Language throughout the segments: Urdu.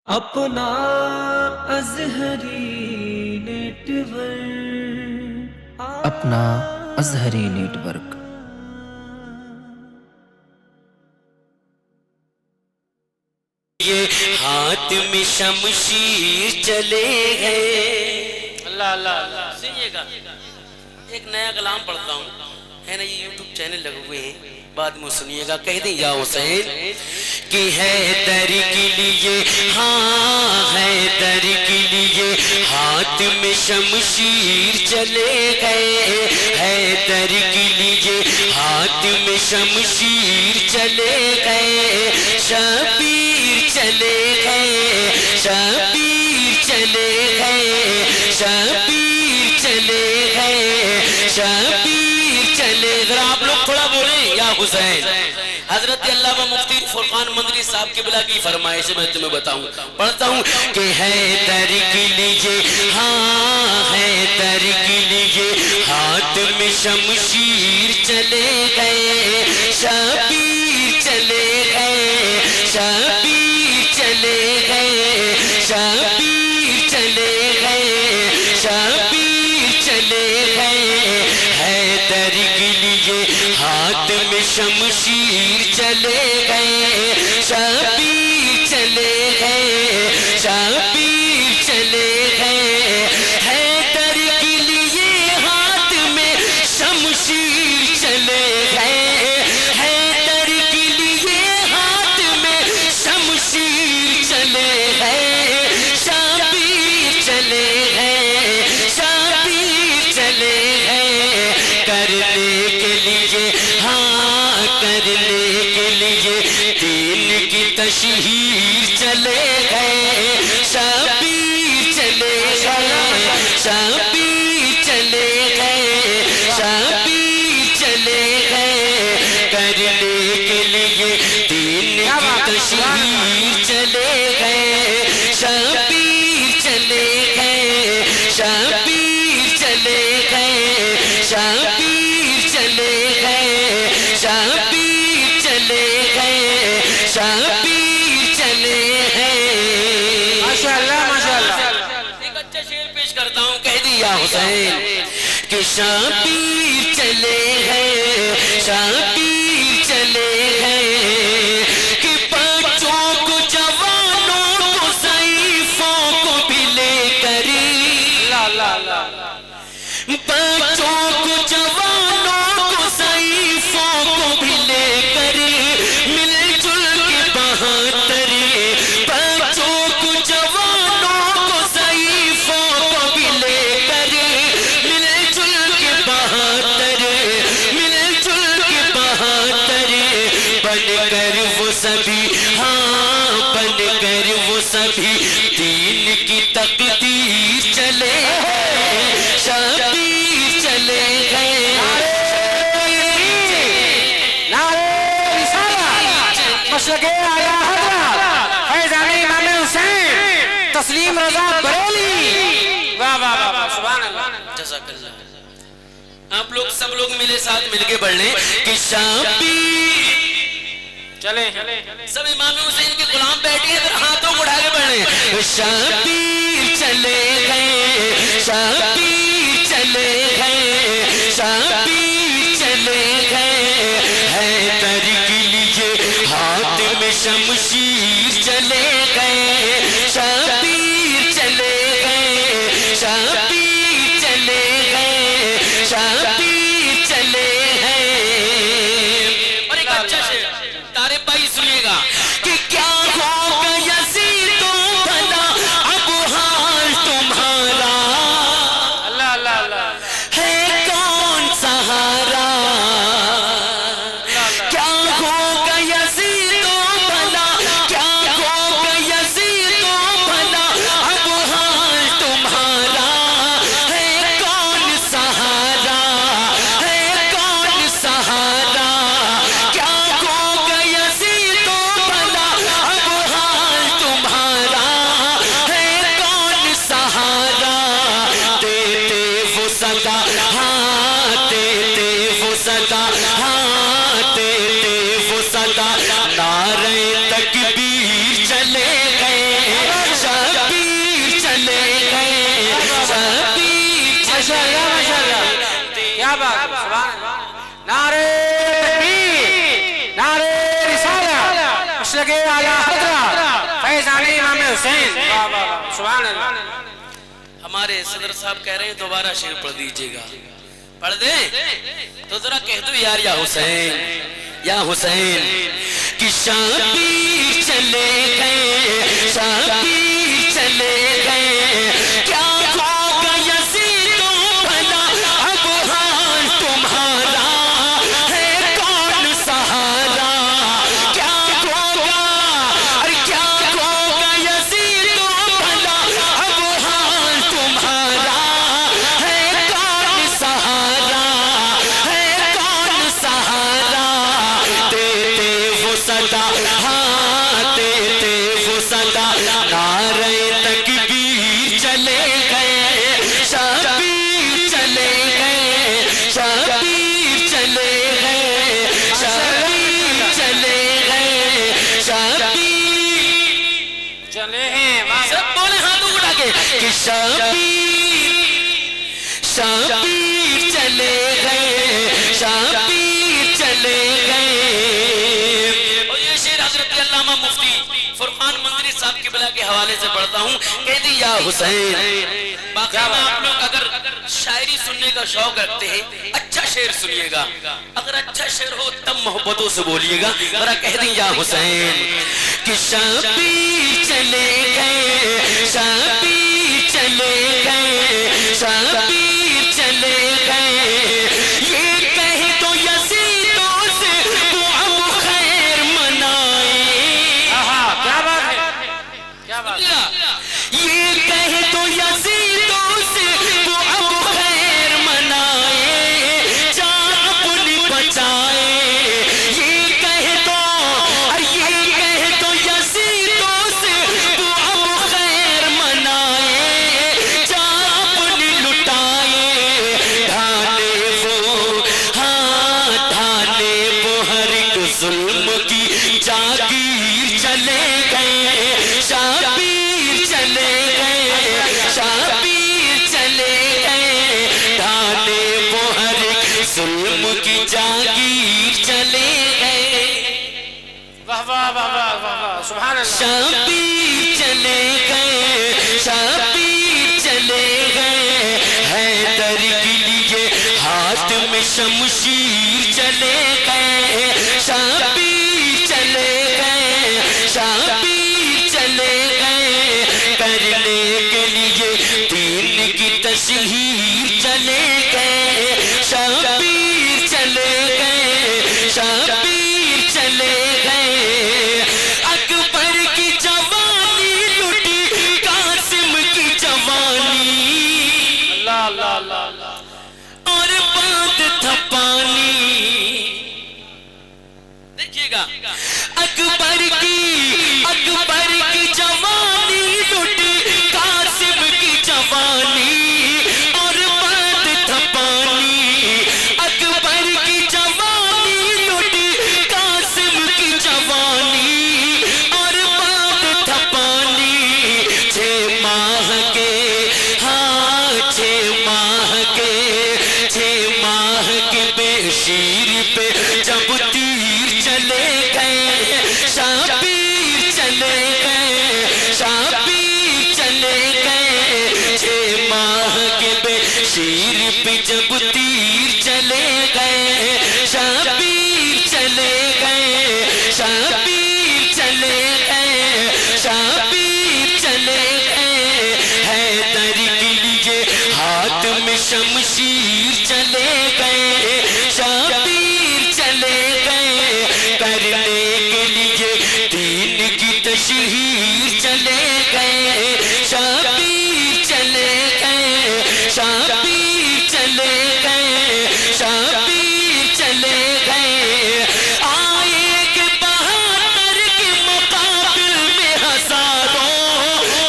اپنا ازہری نیٹ ورک، اپنا ازہری نیٹ ورک۔ یہ ہاتھ میں شمشیر چلے گئے۔ اللہ اللہ اللہ سنیے گا، ایک نیا کلام پڑھتا ہوں، ہے نا یہ یوٹیوب چینل لگے ہوئے ہیں، بعد میں سنیے گا۔ کہہ دیں یا حسین کہ حیدر کے لیے، ہاں حیدر کے لیے ہاتھ میں شمشیر چلے گئے، حیدر کے لیے ہاتھ میں شمشیر چلے گئے، شبیر چلے گئے، شبیر چلے گئے، شبیر چلے گئے، شبیر چلے۔ ذرا آپ لوگ تھوڑا بولیں یا حسین۔ حضرت علامہ مفتی فرقان مندری صاحب کی بلا کی فرمائش میں تمہیں بتاؤں، پڑھتا ہوں کہ حیدر کے لیے، ہاں حیدر کے لیے ہاتھ میں شمشیر چلے گئے، شبیر چلے گئے، شبیر چلے گئے، شبیر چلے گئے، شبیر چلے گئے، حیدر کے لیے ہاتھ میں شمشیر چلے گئے، شبیر چلے گئے، شبیر چلے گئے، حیدر کے لیے ہاتھ میں شمشیر چلے گئے، حیدر کے لیے ہاتھ میں شمشیر چلے گئے، شبیر چلے گئے، شبیر چلے گئے، کرنے کے لیے، ہاں کرنے کے لیے دین کی تشہیر چلے گئے، شبیر چلے گئے، شبیر چلے گئے، شبیر چلے گئے، کرنے کے لیے دین کی تشہیر چلے گئے، شبیر چلے گئے، شبیر چلے گئے، شبیر چلے گئے، شبیر چلے گئے، شبیر چلے گئے۔ ماشاءاللہ ماشاءاللہ۔ ایک اچھا شعر پیش کرتا ہوں، کہہ دیا حسین کہ شبیر چلے گئے، شبیر چلے گئے، کہ بچوں کو جوانوں کو ضعیفوں کو بھی لے کر، بچوں کو جوانوں کو ضعیفوں کو بھی لے کر، مل جل کے بہتر، بچوں کو جوانوں کو ضعیفوں کو بھی لے کر، مل جل کے بہتر، مل جل کے بہتر، بن کر وہ سبھی، ہاں بن کر وہ سبھی دین کی تقدیر چلے گئے، شبیر چلے گئے، نعرہ رسالت، مشرق اعلیٰ حضرت فیضان امام حسین تسلیم رضا بریلی۔ واہ واہ واہ، سبحان اللہ، جزاک اللہ۔ آپ لوگ سب لوگ ملے ساتھ مل کے پڑھ لیں کہ شبیر، چلیں سب امام حسین کے غلام بیٹھے ہیں، پھر ہاتھوں کو اٹھا کے پڑھ لیں، شبیر چلے گئے، شبیر چلے گئے، شبیر چلے گئے، حیدر کے لیے ہاتھ میں شمشیر چلے گئے، شبیر چلے گئے، شبیر چلے گئے، شبیر چلے گئے۔ اور ایک اچھا شعر طارق بھائی سنیے گا کہ کیا ہوگا یزید و بھلا اب مشرق اعلیٰ حضرت فیضان امام حسین سبحان اللہ. ہمارے صدر صاحب کہہ رہے ہیں دوبارہ شعر پڑھ دیجئے گا. پڑھ دیں تو ذرا کہہ دو یار یا حسین یا حسین کہ شبیر چلے گئے شبیر چلے گئے کیا ہوگا یزید بھلا اب حال تمہارا ہے کون سہارا کیا ہوگا ارے کیا ہوگا یزید بھلا اب حال تمہارا ہے کون سہارا ہے کون سہارا دیتے وہ صدا ہاں دیتے وہ صدا نعرہ تکبیر چلے گئے شبیر چلے گئے شبیر چلے گئے شبیر چلے گئے شبیر چلے ہیں سب بولے ہاتھوں اٹھا کے کہ شبیر شبیر چلے گئے شبیر چلے گئے. اور یہ شعر حضرت علامہ مفتی فرقان مندری صاحب کی بلا کے حوالے سے پڑھتا ہوں. کہہ دی یا حسین. باقی میں آپ لوگ اگر شاعری سننے کا شوق رکھتے ہیں اچھا شعر سنیے گا. اگر اچھا شعر ہو تب محبتوں سے بولیے گا. ذرا کہہ دی یا حسین کہ شبیر چلے گئے شبیر چلے گئے شبیر چلے گئے یہ کہہ دو یزیدوں سے تو اب خیر منائے. کیا بات ہے کیا بات ہے. یہ کہہ دو یزیدوں سے تو اب خیر منائے جان اپنی بچائے. یہ کہہ دو اور یہ کہہ دو یزیدوں سے تو اب خیر منائے جان اپنی لٹائے. ڈھانے وہ ہاں ڈھانے وہ ہر ایک ظلم کی جاگیر چلے گئے شبیر چلے گئے شبیر چلے گئے ڈھانے وہ ہر ایک ظلم کی جاگیر چلے گئے. واہ واہ واہ واہ واہ سبحان اللہ. شبیر چلے گئے شبیر چلے گئے حیدر کے لیے ہاتھ میں شمشیر چلے گئے شبیر چلے گئے شبیر چلے گئے کرنے کے لیے دین کی تشہیر چلے گئے شبیر چلے گئے شبیر چلے گئے. اکبر کی جوانی لٹی قاسم کی جوانی اللہ اللہ اللہ اللہ. اور بات تھا پانی. دیکھیے گا اکبر کی جوانی لٹی قاسم کی جوانی اور بات تھا پانی. اکبر کی جوانی لٹی قاسم کی جوانی اور بات تھا پانی. 6 ماہ کے ہاں 6 ماہ کے بے شیر پہ جب تیر چلے گئے شبیر چلے گئے شبیر چلے گئے. 6 ماہ کے بے شیر پہ جب تیر چلے گئے شبیر چلے گئے شبیر چلے گئے شبیر چلے گئے. حیدر کے لیے ہاتھ میں شمشیر چلے گئے شبیر چلے گئے کرنے کے لیے دین کی تشہیر چلے گئے شبیر چلے گئے شبیر چلے گئے شبیر چلے گئے. آئے کہ 72 کے مقابل میں ہزاروں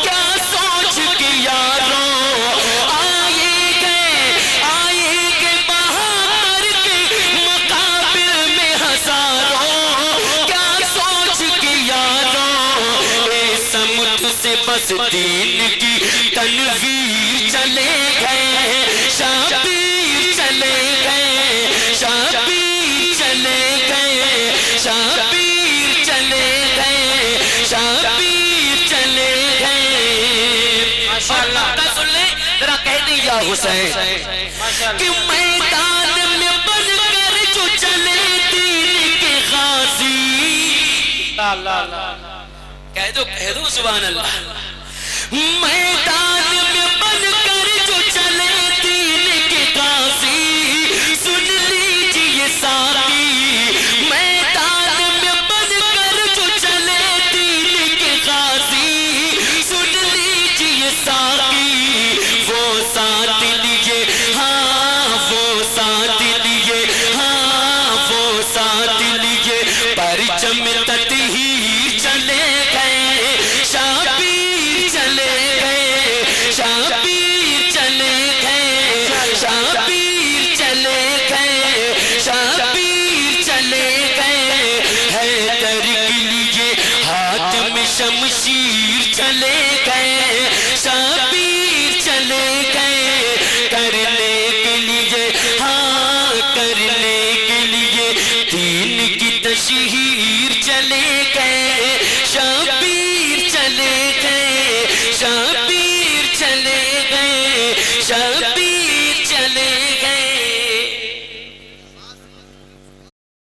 کیا سوچ کے یاروں آئے کہ 72 کے مقابل میں ہزاروں کیا سوچ کے یاروں. اے سمت سے بس دین کی تنویر چلے گئے شبیر چلے گئے شبیر چلے گئے شبیر چلے گئے ذرا کہہ دیں یا حسین کہ میدان میں بن کر جو چلے دین کے غازی، کہہ دو سبحان اللہ، میدان